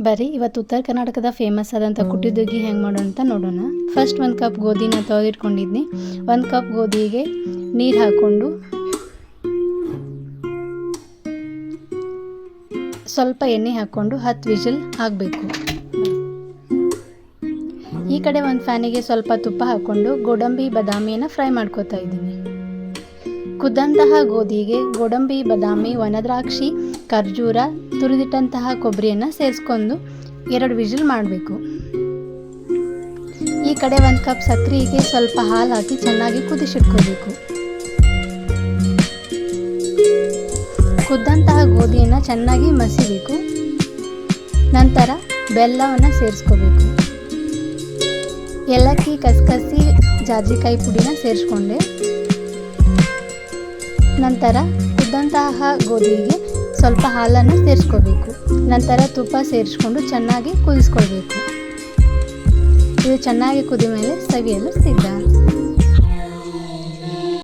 ಬರ್ರಿ ಇವತ್ತು ಉತ್ತರ ಕರ್ನಾಟಕದ ಫೇಮಸ್ ಆದಂಥ ಕುಟ್ಟಿದುಗ್ಗಿ ಹೆಂಗೆ ಮಾಡೋಣ ಅಂತ ನೋಡೋಣ. ಫಸ್ಟ್ 1 ಕಪ್ ಗೋಧಿನ ತೊಳೆದಿಟ್ಕೊಂಡಿದ್ನಿ. 1 ಕಪ್ ಗೋಧಿಗೆ ನೀರು ಹಾಕ್ಕೊಂಡು ಸ್ವಲ್ಪ ಎಣ್ಣೆ ಹಾಕ್ಕೊಂಡು 10 ವಿಜಿಲ್ ಆಗಬೇಕು. ಈ ಕಡೆ ಒಂದು ಫ್ಯಾನಿಗೆ ಸ್ವಲ್ಪ ತುಪ್ಪ ಹಾಕ್ಕೊಂಡು ಗೋಡಂಬಿ ಬಾದಾಮಿಯನ್ನು ಫ್ರೈ ಮಾಡ್ಕೋತಾ ಇದ್ದೀನಿ. ಕುದ್ದಂತಹ ಗೋಧಿಗೆ ಗೋಡಂಬಿ ಬಾದಾಮಿ ಒಣದ್ರಾಕ್ಷಿ ಖರ್ಜೂರ ತುರಿದಿಟ್ಟಂತಹ ಕೊಬ್ಬರಿಯನ್ನು ಸೇರಿಸ್ಕೊಂಡು 2 ವಿಜಿಲ್ ಮಾಡಬೇಕು. ಈ ಕಡೆ 1 ಕಪ್ ಸಕ್ಕರೆಗೆ ಸ್ವಲ್ಪ ಹಾಲು ಹಾಕಿ ಚೆನ್ನಾಗಿ ಕುದಿಸಿಟ್ಕೋಬೇಕು. ಕುದ್ದಂತಹ ಗೋಧಿಯನ್ನು ಚೆನ್ನಾಗಿ ಮಸಿಬೇಕು. ನಂತರ ಬೆಲ್ಲವನ್ನು ಸೇರಿಸ್ಕೋಬೇಕು. ಏಲಕ್ಕಿ ಕಸಕಸಿ ಜಾಜಿಕಾಯಿ ಪುಡಿನ ಸೇರಿಸ್ಕೊಂಡೆ. ನಂತರ ಕುದ್ದಂತಹ ಗೋಧಿಗೆ ಸ್ವಲ್ಪ ಹಾಲನ್ನು ಸೇರಿಸ್ಕೋಬೇಕು. ನಂತರ ತುಪ್ಪ ಸೇರಿಸ್ಕೊಂಡು ಚೆನ್ನಾಗಿ ಕುದಿಸ್ಕೊಳ್ಬೇಕು. ಇದು ಚೆನ್ನಾಗಿ ಕುದಿದ ಮೇಲೆ ಸವಿಯಲು ಸಿದ್ಧ.